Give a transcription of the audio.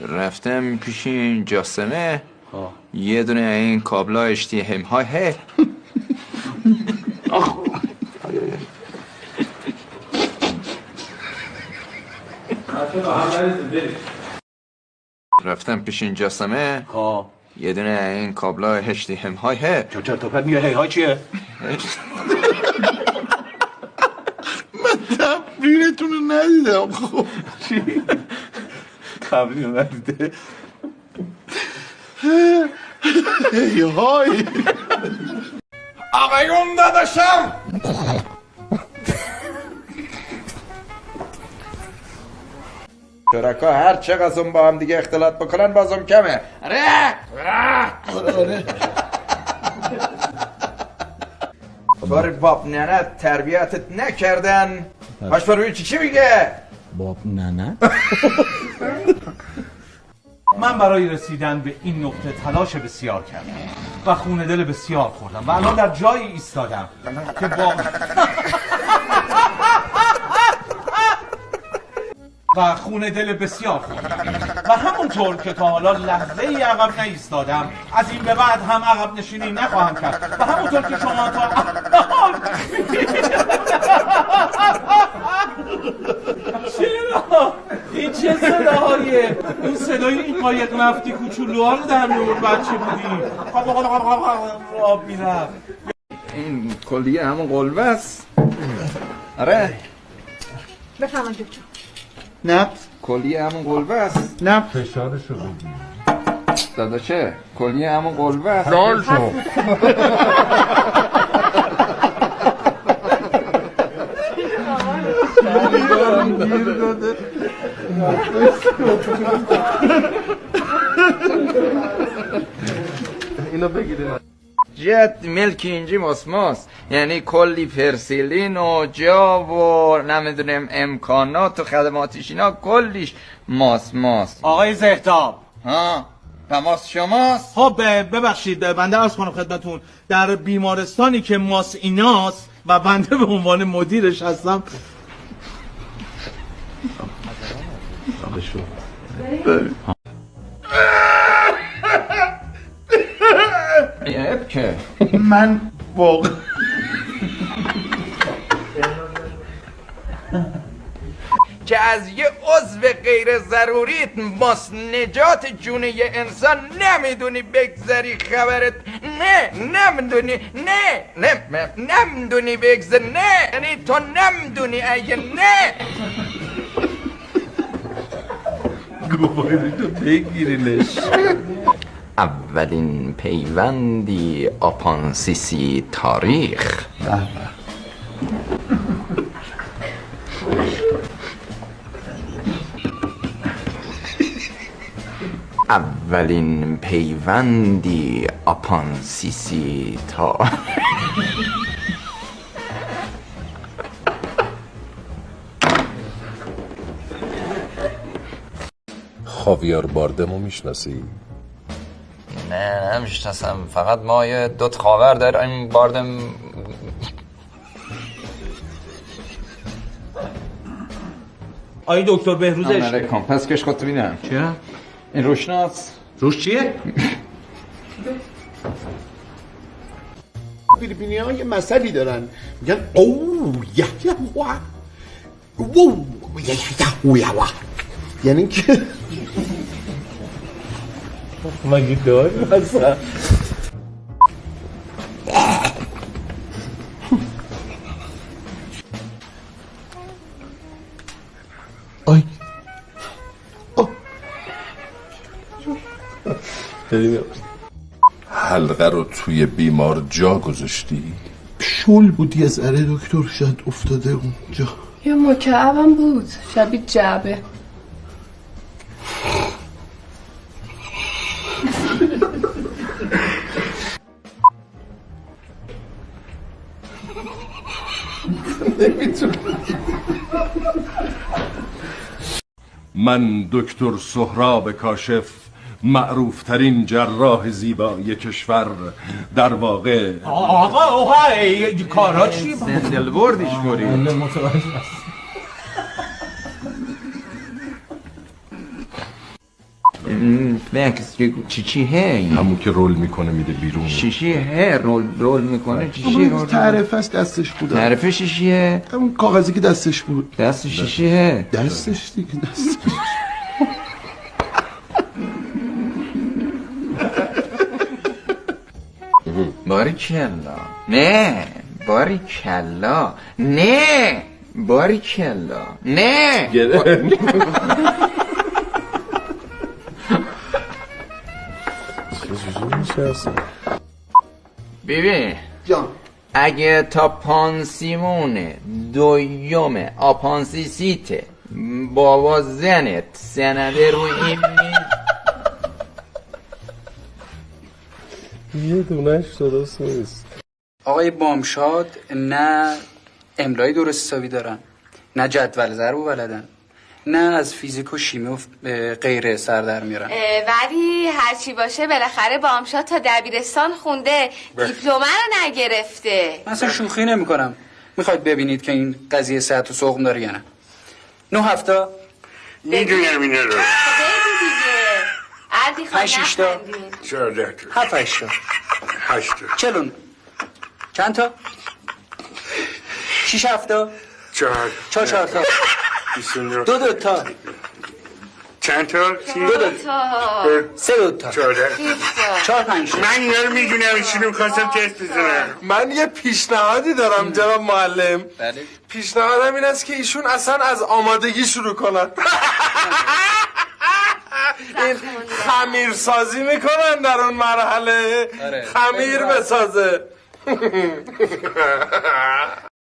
رفتم پیش این جاسمه یه دونه این کابلا اشتی همهای هه رفتم پیش این جاسمه یه دونه این کابلا هشتی همهای هه چرا تو پرد میگه هی های چیه؟ من تبریرتون رو ندیدم. خب چی؟ تبریر رو ندیده؟ هی های آقایون داداشم شرکا هر چقدر با هم دیگه اختلاط بکنن بازم کمه. بار باب ننه تربیتت نکردن باش بروی چی میگه؟ باب ننه؟ من برای رسیدن به این نقطه تلاش بسیار کردم و خون دل بسیار خوردم و الان در جایی ایستادم که با و خون دل بسیار خوردم و همونطور که تا حالا لحظه ای عقب نایستادم از این به بعد هم عقب نشینی نخواهم کرد و همونطور که شما تا چرا؟ این چه صداهایه؟ اون صدای این قایق نفتی کوچولوها رو در میورد بچه بودیم آب میرفت. این کلیه همون قلبه است. آره بفهمم دکتر. نه کلیه همون قلبه است. نه فشارشو بگیر داداشه کلیه همون قلبه است. لال شو گیر داده. اینو بگیره جت ملک اینجی ماسماس یعنی کلی پرسیلین و جا و نمیدونم امکانات و خدماتش اینا کلیش ماسماس. آقای زهتاب ها تماس شماست؟ خب ببخشید بنده عرض کنم خدمتون در بیمارستانی که ماس ایناست و بنده به عنوان مدیرش هستم یه که من واقعا که از یه عضو غیر ضروریت ماس نجات جون یه انسان نمیدونی بگذری خبرت نمیدونی نمیدونی بگذر یعنی تو نمیدونی اگه گوبایدو بگیرینش. اولین پیوندی آپانسیسی تاریخ. اولین پیوندی آپانسیسی تاریخ. خاویار باردمو میشناسی؟ نه نمیشناسم فقط ما یه دوت خاور در این باردم. آقای دکتر بهروزش علیکم پس کش خودت بینم چه؟ این روشناس روش چیه؟ فیلیپینی ها یه مسئله دارن میگن اوه یه واه واه یعنی که مگه داری مثلا آی حلقه رو توی بیمار جا گذاشتی؟ شل بود یه ذره دکتر شاید افتاده اونجا. یه مکعبم بود شبیه جعبه. من دکتر سهراب کاشف معروف ترین جراح زیبای کشور در واقع آقا کارا چی؟ دل بردیش موری فکس چی هی همون که رول میکنه میده بیرون. چی هی رول میکنه چی تعرف است دستش بود. تعرفه چیه؟ همون کاغذی که دستش بود. دستش چیه؟ دستش دیگه دستش. باریکلا نه باریکلا نه باریکلا نه ببین جان اگه تا پانسیمون دویم آپانسیسیته بابا زنت سنده رو این یه دونش درست نیست. آقای بامشاد نه املای درست حسابی دارن، نه جدول ضرب و بلدن، نه از فیزیک و شیمی و غیره سر در میارن. ولی هرچی باشه بالاخره بامشاد تا دبیرستان خونده، دیپلمه رو نگرفته. من اصلا شوخی نمی کنم. میخواید ببینید که این قضیه صحت و سقم داره یا نه؟ 9 هفته میدونم اینا رو. بگو دیگه عردی خواهد 5 تا نخندین. 14 تا 7 8 تا 8 تا 40 چند تا 6 هفته 4 4 تا 29 2 تا چند تا؟ 2 تا 3 تا 14 4 5 تا. من اینا رو میدونم ایشونو میخواستم تست بزنم. من یه پیشنهادی دارم جناب معلم. بله. پیشنهادم این است که ایشون اصلا از آمادگی شروع کنن. این خمیرسازی میکنن در اون مرحله. آره. خمیر بسازه.